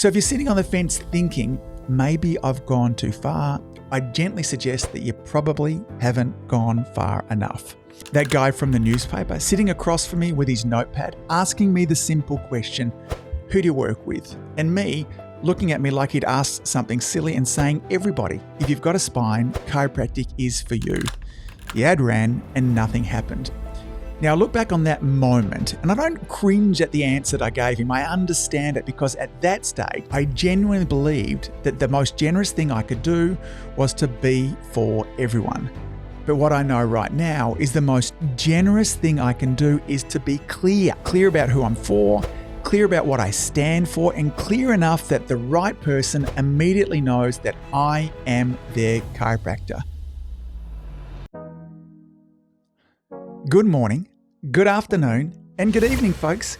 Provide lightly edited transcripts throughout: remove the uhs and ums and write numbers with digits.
So if you're sitting on the fence thinking, maybe I've gone too far, I gently suggest that you probably haven't gone far enough. That guy from the newspaper sitting across from me with his notepad, asking me the simple question, who do you work with? And me looking at me like he'd asked something silly and saying, everybody, if you've got a spine, chiropractic is for you. The ad ran and nothing happened. Now I look back on that moment and I don't cringe at the answer that I gave him. I understand it because at that stage, I genuinely believed that the most generous thing I could do was to be for everyone. But what I know right now is the most generous thing I can do is to be clear about who I'm for, clear about what I stand for, and clear enough that the right person immediately knows that I am their chiropractor. Good morning, good afternoon, and good evening, folks.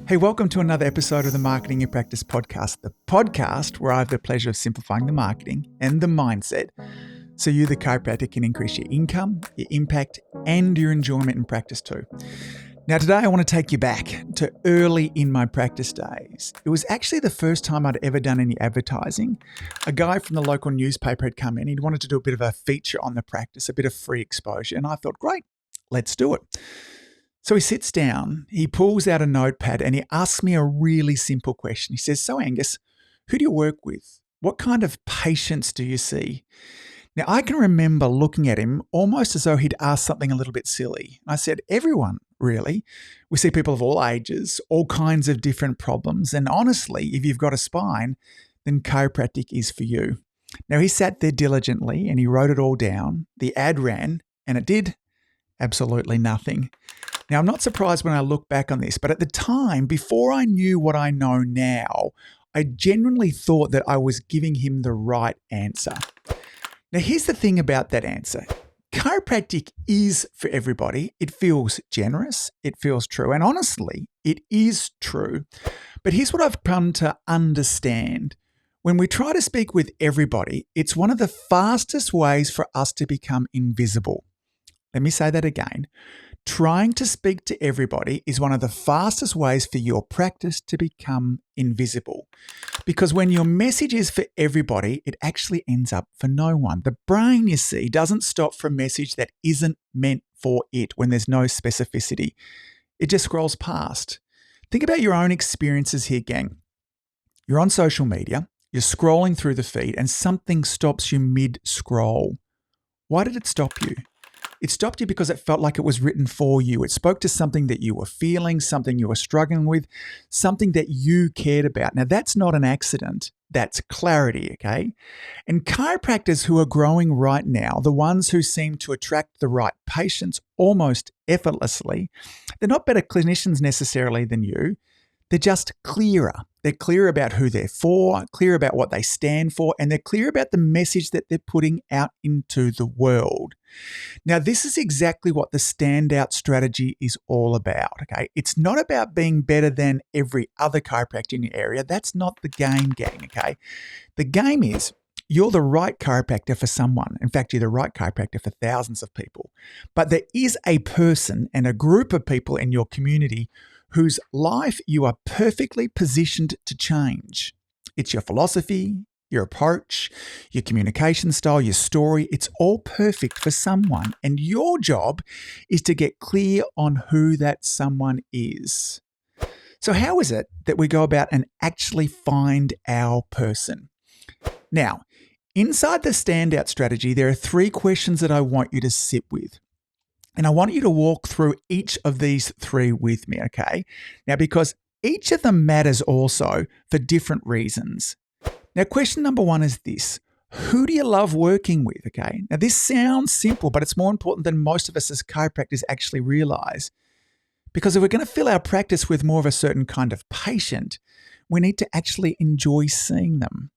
Hey, welcome to another episode of the Marketing in Practice podcast, the podcast where I have the pleasure of simplifying the marketing and the mindset so you, the chiropractor, can increase your income, your impact, and your enjoyment in practice too. Now, today I want to take you back to early in my practice days. It was actually the first time I'd ever done any advertising. A guy from the local newspaper had come in. He'd wanted to do a bit of a feature on the practice, a bit of free exposure. And I thought, great, let's do it. So he sits down, he pulls out a notepad and he asks me a really simple question. He says, so Angus, who do you work with? What kind of patients do you see? Now, I can remember looking at him almost as though he'd asked something a little bit silly. I said, everyone, really. We see people of all ages, all kinds of different problems. And honestly, if you've got a spine, then chiropractic is for you. Now, he sat there diligently and he wrote it all down. The ad ran and it did absolutely nothing. Now, I'm not surprised when I look back on this, but at the time, before I knew what I know now, I genuinely thought that I was giving him the right answer. Now, here's the thing about that answer. Chiropractic is for everybody. It feels generous. It feels true. And honestly, it is true. But here's what I've come to understand. When we try to speak with everybody, it's one of the fastest ways for us to become invisible. Let me say that again. Trying to speak to everybody is one of the fastest ways for your practice to become invisible. Because when your message is for everybody, it actually ends up for no one. The brain, you see, doesn't stop for a message that isn't meant for it when there's no specificity. It just scrolls past. Think about your own experiences here, gang. You're on social media, you're scrolling through the feed, and something stops you mid-scroll. Why did it stop you? It stopped you because it felt like it was written for you. It spoke to something that you were feeling, something you were struggling with, something that you cared about. Now, that's not an accident. That's clarity, okay? And chiropractors who are growing right now, the ones who seem to attract the right patients almost effortlessly, they're not better clinicians necessarily than you. They're just clearer. They're clear about who they're for, clear about what they stand for, and they're clear about the message that they're putting out into the world. Now, this is exactly what the standout strategy is all about, okay? It's not about being better than every other chiropractor in your area. That's not the game, gang, okay? The game is you're the right chiropractor for someone. In fact, you're the right chiropractor for thousands of people. But there is a person and a group of people in your community whose life you are perfectly positioned to change. It's your philosophy, your approach, your communication style, your story. It's all perfect for someone. And your job is to get clear on who that someone is. So how is it that we go about and actually find our person? Now, inside the standout strategy, there are 3 questions that I want you to sit with. And I want you to walk through each of these 3 with me, okay? Now, because each of them matters also for different reasons. Now, question number 1 is this. Who do you love working with, okay? Now, this sounds simple, but it's more important than most of us as chiropractors actually realize. Because if we're going to fill our practice with more of a certain kind of patient, we need to actually enjoy seeing them.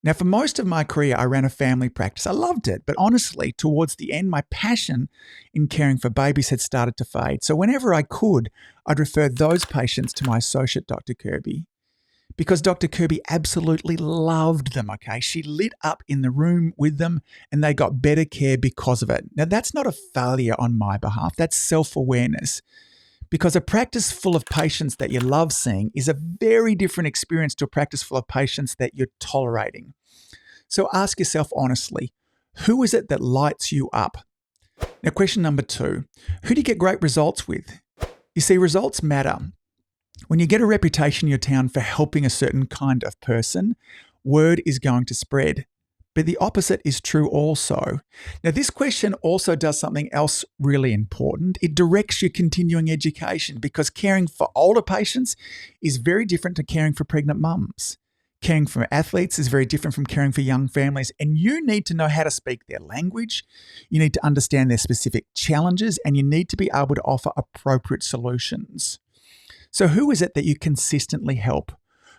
Now, for most of my career, I ran a family practice. I loved it, but honestly, towards the end, my passion in caring for babies had started to fade. So whenever I could, I'd refer those patients to my associate, Dr. Kirby, because Dr. Kirby absolutely loved them, okay? She lit up in the room with them and they got better care because of it. Now, that's not a failure on my behalf. That's self-awareness. Because a practice full of patients that you love seeing is a very different experience to a practice full of patients that you're tolerating. So ask yourself honestly, who is it that lights you up? Now, question number 2, who do you get great results with? You see, results matter. When you get a reputation in your town for helping a certain kind of person, word is going to spread. But the opposite is true also. Now, this question also does something else really important. It directs your continuing education because caring for older patients is very different to caring for pregnant mums. Caring for athletes is very different from caring for young families, and you need to know how to speak their language. You need to understand their specific challenges, and you need to be able to offer appropriate solutions. So who is it that you consistently help?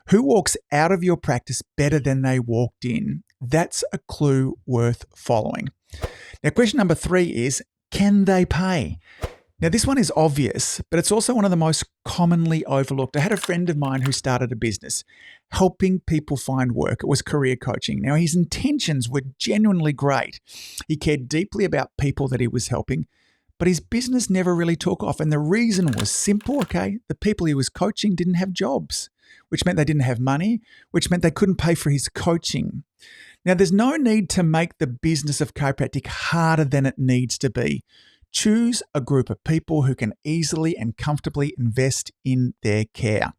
Who walks out of your practice better than they walked in? That's a clue worth following. Now, question number 3 is, can they pay? Now, this one is obvious, but it's also one of the most commonly overlooked. I had a friend of mine who started a business helping people find work. It was career coaching. Now, his intentions were genuinely great. He cared deeply about people that he was helping, but his business never really took off. And the reason was simple, okay? The people he was coaching didn't have jobs, which meant they didn't have money, which meant they couldn't pay for his coaching. Now, there's no need to make the business of chiropractic harder than it needs to be. Choose a group of people who can easily and comfortably invest in their care.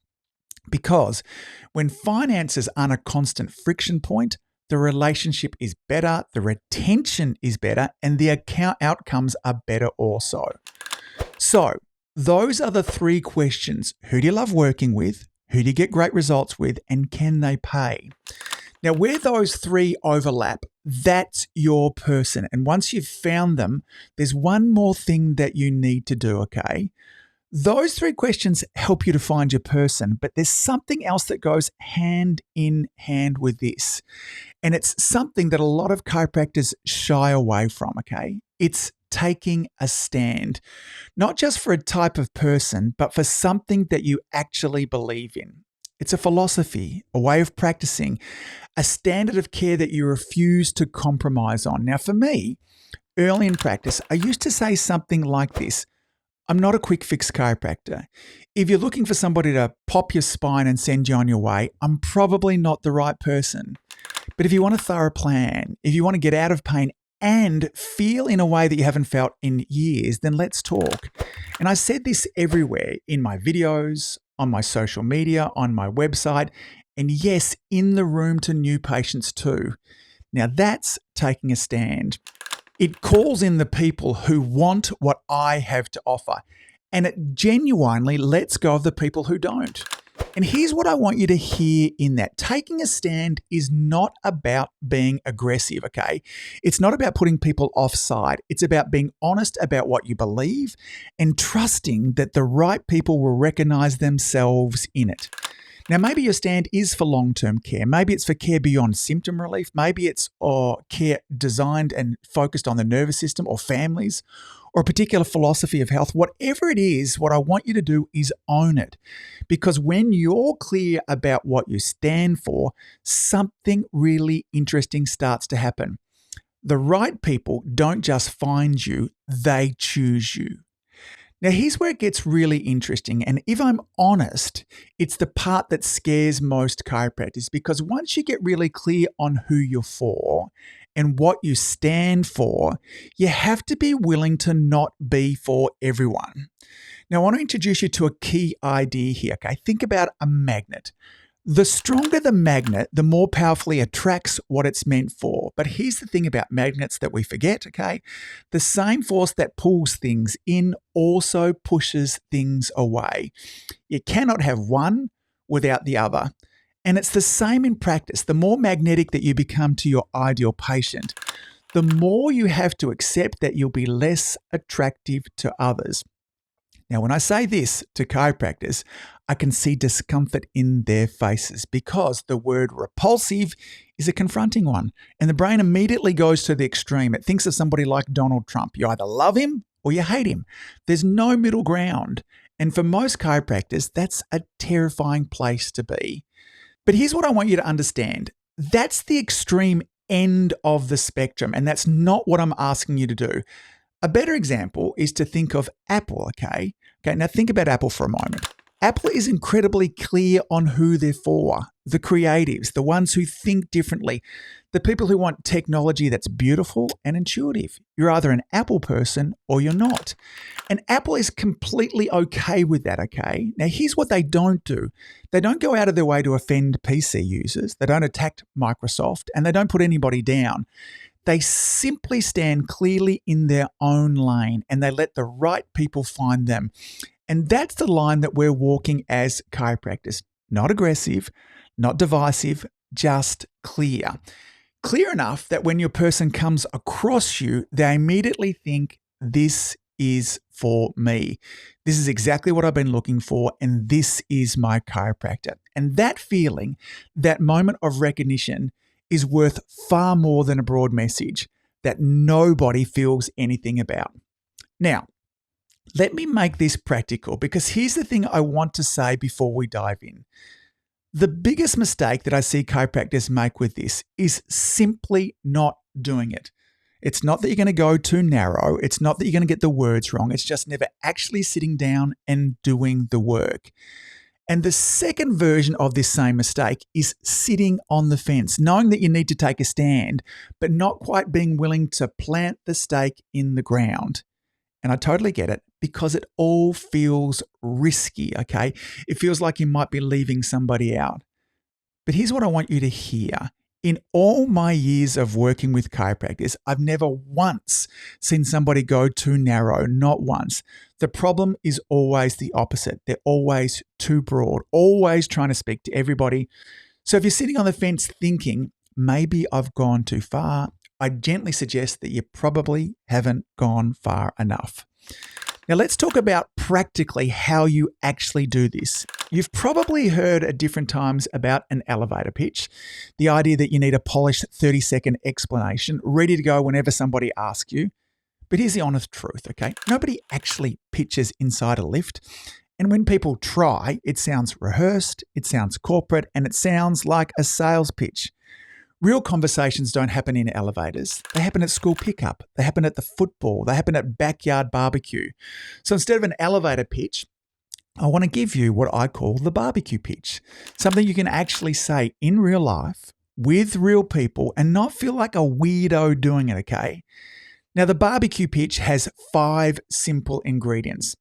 Because when finances aren't a constant friction point, the relationship is better, the retention is better, and the account outcomes are better also. So, those are the 3 questions. Who do you love working with? Who do you get great results with? And can they pay? Now, where those 3 overlap, that's your person. And once you've found them, there's one more thing that you need to do, okay? Those 3 questions help you to find your person, but there's something else that goes hand in hand with this. And it's something that a lot of chiropractors shy away from, okay? It's taking a stand, not just for a type of person, but for something that you actually believe in. It's a philosophy, a way of practicing, a standard of care that you refuse to compromise on. Now, for me, early in practice, I used to say something like this: I'm not a quick fix chiropractor. If you're looking for somebody to pop your spine and send you on your way, I'm probably not the right person. But if you want a thorough plan, if you want to get out of pain and feel in a way that you haven't felt in years, then let's talk. And I said this everywhere, in my videos, on my social media, on my website, and yes, in the room to new patients too. Now that's taking a stand. It calls in the people who want what I have to offer, and it genuinely lets go of the people who don't. And here's what I want you to hear in that. Taking a stand is not about being aggressive, okay? It's not about putting people offside. It's about being honest about what you believe and trusting that the right people will recognize themselves in it. Now, maybe your stand is for long-term care. Maybe it's for care beyond symptom relief. Maybe it's care designed and focused on the nervous system or families or a particular philosophy of health. Whatever it is, what I want you to do is own it. Because when you're clear about what you stand for, something really interesting starts to happen. The right people don't just find you, they choose you. Now, here's where it gets really interesting. And if I'm honest, it's the part that scares most chiropractors, because once you get really clear on who you're for and what you stand for, you have to be willing to not be for everyone. Now, I want to introduce you to a key idea here. Okay, think about a magnet. The stronger the magnet, the more powerfully attracts what it's meant for. But here's the thing about magnets that we forget, okay? The same force that pulls things in also pushes things away. You cannot have one without the other. And it's the same in practice. The more magnetic that you become to your ideal patient, the more you have to accept that you'll be less attractive to others. Now, when I say this to chiropractors, I can see discomfort in their faces because the word repulsive is a confronting one. And the brain immediately goes to the extreme. It thinks of somebody like Donald Trump. You either love him or you hate him. There's no middle ground. And for most chiropractors, that's a terrifying place to be. But here's what I want you to understand. That's the extreme end of the spectrum, and that's not what I'm asking you to do. A better example is to think of Apple, okay? Okay, now think about Apple for a moment. Apple is incredibly clear on who they're for. The creatives, the ones who think differently, the people who want technology that's beautiful and intuitive. You're either an Apple person or you're not. And Apple is completely okay with that, okay? Now, here's what they don't do. They don't go out of their way to offend PC users. They don't attack Microsoft, and they don't put anybody down. They simply stand clearly in their own lane, and they let the right people find them. And that's the line that we're walking as chiropractors. Not aggressive, not divisive, just clear. Clear enough that when your person comes across you, they immediately think, this is for me. This is exactly what I've been looking for, and this is my chiropractor. And that feeling, that moment of recognition, is worth far more than a broad message that nobody feels anything about. Now, let me make this practical, because here's the thing I want to say before we dive in. The biggest mistake that I see chiropractors make with this is simply not doing it. It's not that you're going to go too narrow. It's not that you're going to get the words wrong. It's just never actually sitting down and doing the work. And the second version of this same mistake is sitting on the fence, knowing that you need to take a stand, but not quite being willing to plant the stake in the ground. And I totally get it, because it all feels risky, okay? It feels like you might be leaving somebody out. But here's what I want you to hear. In all my years of working with chiropractors, I've never once seen somebody go too narrow, not once. The problem is always the opposite. They're always too broad, always trying to speak to everybody. So if you're sitting on the fence thinking, maybe I've gone too far, I gently suggest that you probably haven't gone far enough. Now let's talk about practically how you actually do this. You've probably heard at different times about an elevator pitch, the idea that you need a polished 30-second explanation ready to go whenever somebody asks you. But here's the honest truth, okay? Nobody actually pitches inside a lift. And when people try, it sounds rehearsed, it sounds corporate, and it sounds like a sales pitch. Real conversations don't happen in elevators. They happen at school pickup. They happen at the football. They happen at backyard barbecue. So instead of an elevator pitch, I want to give you what I call the barbecue pitch. Something you can actually say in real life with real people and not feel like a weirdo doing it, okay? Now, the barbecue pitch has 5 simple ingredients.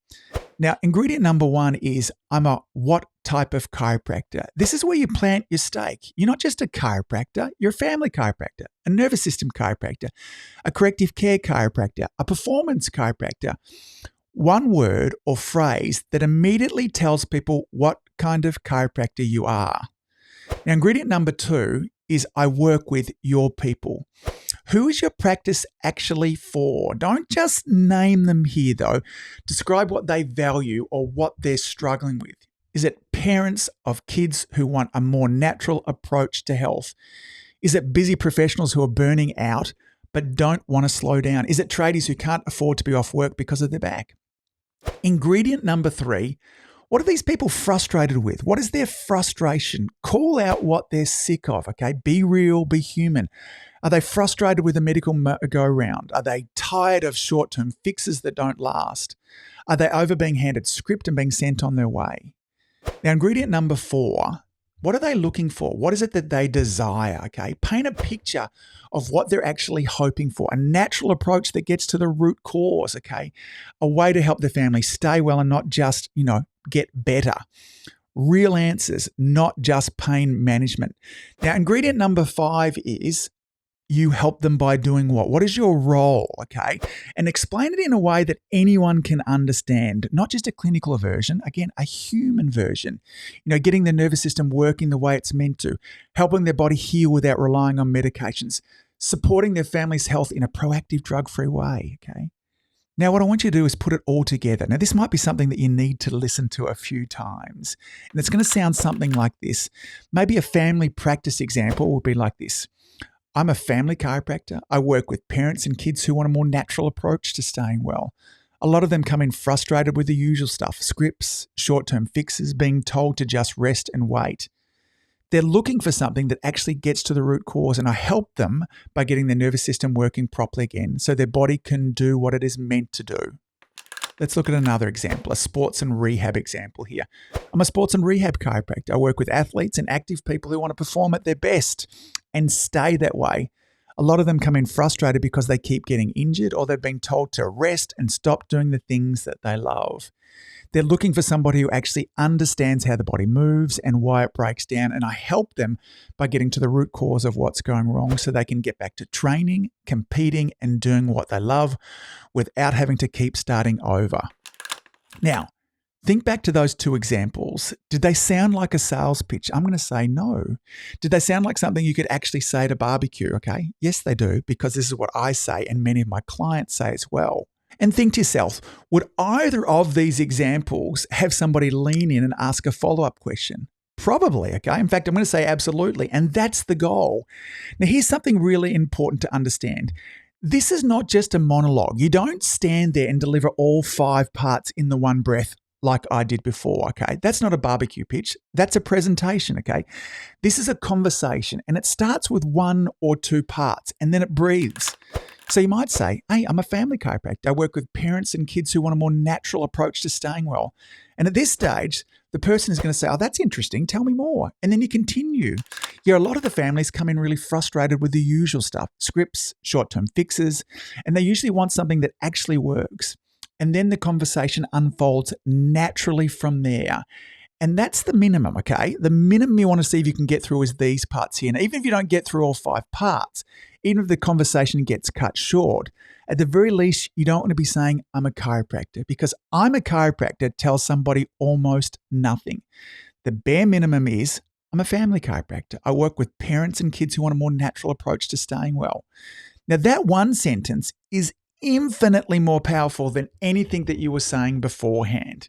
Now, ingredient number 1 is, I'm a what type of chiropractor? This is where you plant your stake. You're not just a chiropractor, you're a family chiropractor, a nervous system chiropractor, a corrective care chiropractor, a performance chiropractor. One word or phrase that immediately tells people what kind of chiropractor you are. Now, ingredient number 2 is, I work with your people. Who is your practice actually for? Don't just name them here, though. Describe what they value or what they're struggling with. Is it parents of kids who want a more natural approach to health? Is it busy professionals who are burning out but don't want to slow down? Is it tradies who can't afford to be off work because of their back? Ingredient number 3, what are these people frustrated with? What is their frustration? Call out what they're sick of, okay? Be real, be human. Are they frustrated with a medical go-round? Are they tired of short-term fixes that don't last? Are they over being handed script and being sent on their way? Now, ingredient number 4, what are they looking for? What is it that they desire, okay? Paint a picture of what they're actually hoping for, a natural approach that gets to the root cause, okay? A way to help the family stay well and not just, get better. Real answers, not just pain management. Now, ingredient number 5 is, you help them by doing what? What is your role, okay? And explain it in a way that anyone can understand, not just a clinical version, again, a human version. Getting the nervous system working the way it's meant to, helping their body heal without relying on medications, supporting their family's health in a proactive, drug-free way, okay? Now, what I want you to do is put it all together. Now, this might be something that you need to listen to a few times. And it's going to sound something like this. Maybe a family practice example would be like this. I'm a family chiropractor. I work with parents and kids who want a more natural approach to staying well. A lot of them come in frustrated with the usual stuff, scripts, short-term fixes, being told to just rest and wait. They're looking for something that actually gets to the root cause, and I help them by getting their nervous system working properly again so their body can do what it is meant to do. Let's look at another example, a sports and rehab example here. I'm a sports and rehab chiropractor. I work with athletes and active people who want to perform at their best and stay that way. A lot of them come in frustrated because they keep getting injured or they've been told to rest and stop doing the things that they love. They're looking for somebody who actually understands how the body moves and why it breaks down, and I help them by getting to the root cause of what's going wrong so they can get back to training, competing, and doing what they love without having to keep starting over. Now, think back to those two examples. Did they sound like a sales pitch? I'm going to say no. Did they sound like something you could actually say at a barbecue? Okay. Yes, they do, because this is what I say and many of my clients say as well. And think to yourself, would either of these examples have somebody lean in and ask a follow-up question? Probably, okay? In fact, I'm going to say absolutely, and that's the goal. Now, here's something really important to understand. This is not just a monologue. You don't stand there and deliver all 5 parts in the one breath like I did before, okay? That's not a barbecue pitch. That's a presentation, okay? This is a conversation, and it starts with 1 or 2 parts, and then it breathes. So you might say, hey, I'm a family chiropractor. I work with parents and kids who want a more natural approach to staying well. And at this stage, the person is going to say, oh, that's interesting. Tell me more. And then you continue. Yeah, a lot of the families come in really frustrated with the usual stuff, scripts, short-term fixes, and they usually want something that actually works. And then the conversation unfolds naturally from there. And that's the minimum, okay? The minimum you want to see if you can get through is these parts here. And even if you don't get through all 5 parts, even if the conversation gets cut short, at the very least, you don't want to be saying, I'm a chiropractor, because I'm a chiropractor tells somebody almost nothing. The bare minimum is, I'm a family chiropractor. I work with parents and kids who want a more natural approach to staying well. Now, that one sentence is infinitely more powerful than anything that you were saying beforehand.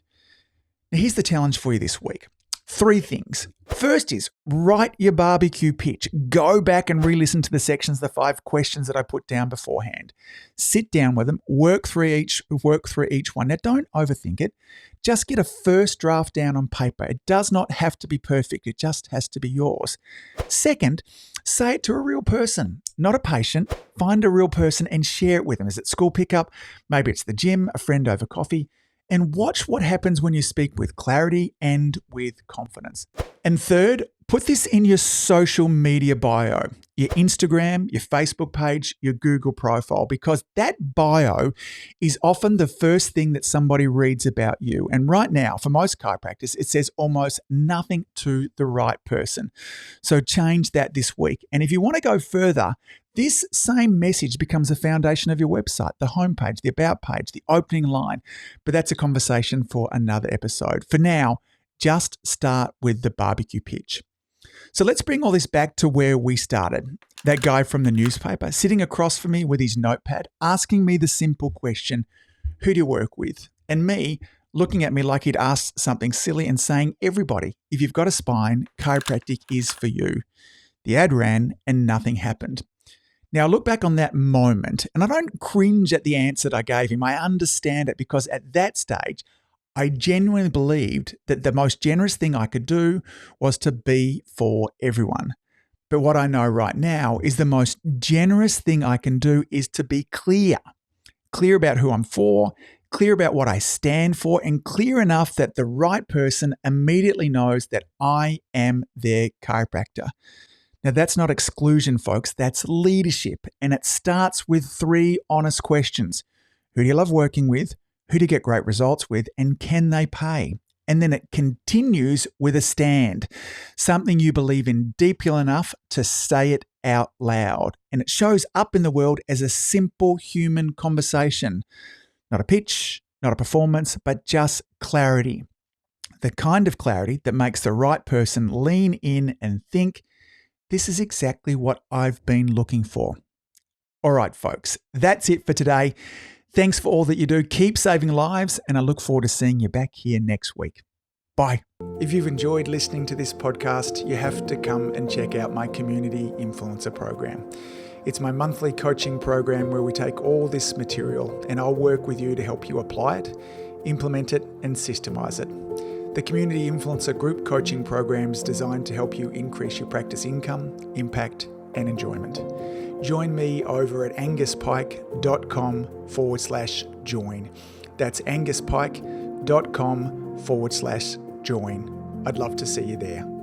Now, here's the challenge for you this week. 3 things. First is write your barbecue pitch. Go back and re-listen to the sections, the 5 questions that I put down beforehand. Sit down with them, work through each one. Now, don't overthink it. Just get a first draft down on paper. It does not have to be perfect. It just has to be yours. Second, say it to a real person, not a patient. Find a real person and share it with them. Is it school pickup? Maybe it's the gym, a friend over coffee. And watch what happens when you speak with clarity and with confidence. And third, put this in your social media bio, your Instagram, your Facebook page, your Google profile, because that bio is often the first thing that somebody reads about you. And right now, for most chiropractors, it says almost nothing to the right person. So change that this week. And if you want to go further, this same message becomes the foundation of your website, the homepage, the about page, the opening line. But that's a conversation for another episode. For now, just start with the barbecue pitch. So let's bring all this back to where we started. That guy from the newspaper sitting across from me with his notepad, asking me the simple question, who do you work with? And me looking at me like he'd asked something silly and saying, everybody, if you've got a spine, chiropractic is for you. The ad ran and nothing happened. Now, I look back on that moment and I don't cringe at the answer that I gave him. I understand it because at that stage, I genuinely believed that the most generous thing I could do was to be for everyone. But what I know right now is the most generous thing I can do is to be clear about who I'm for, clear about what I stand for, and clear enough that the right person immediately knows that I am their chiropractor. Now, that's not exclusion, folks. That's leadership. And it starts with 3 honest questions. Who do you love working with? Who do you get great results with? And can they pay? And then it continues with a stand, something you believe in deeply enough to say it out loud. And it shows up in the world as a simple human conversation. Not a pitch, not a performance, but just clarity. The kind of clarity that makes the right person lean in and think, this is exactly what I've been looking for. All right, folks, that's it for today. Thanks for all that you do. Keep saving lives, and I look forward to seeing you back here next week. Bye. If you've enjoyed listening to this podcast, you have to come and check out my Community Influencer Program. It's my monthly coaching program where we take all this material and I'll work with you to help you apply it, implement it, and systemize it. The Community Influencer Group Coaching Program is designed to help you increase your practice income, impact, and enjoyment. Join me over at anguspyke.com/join. That's anguspyke.com/join. I'd love to see you there.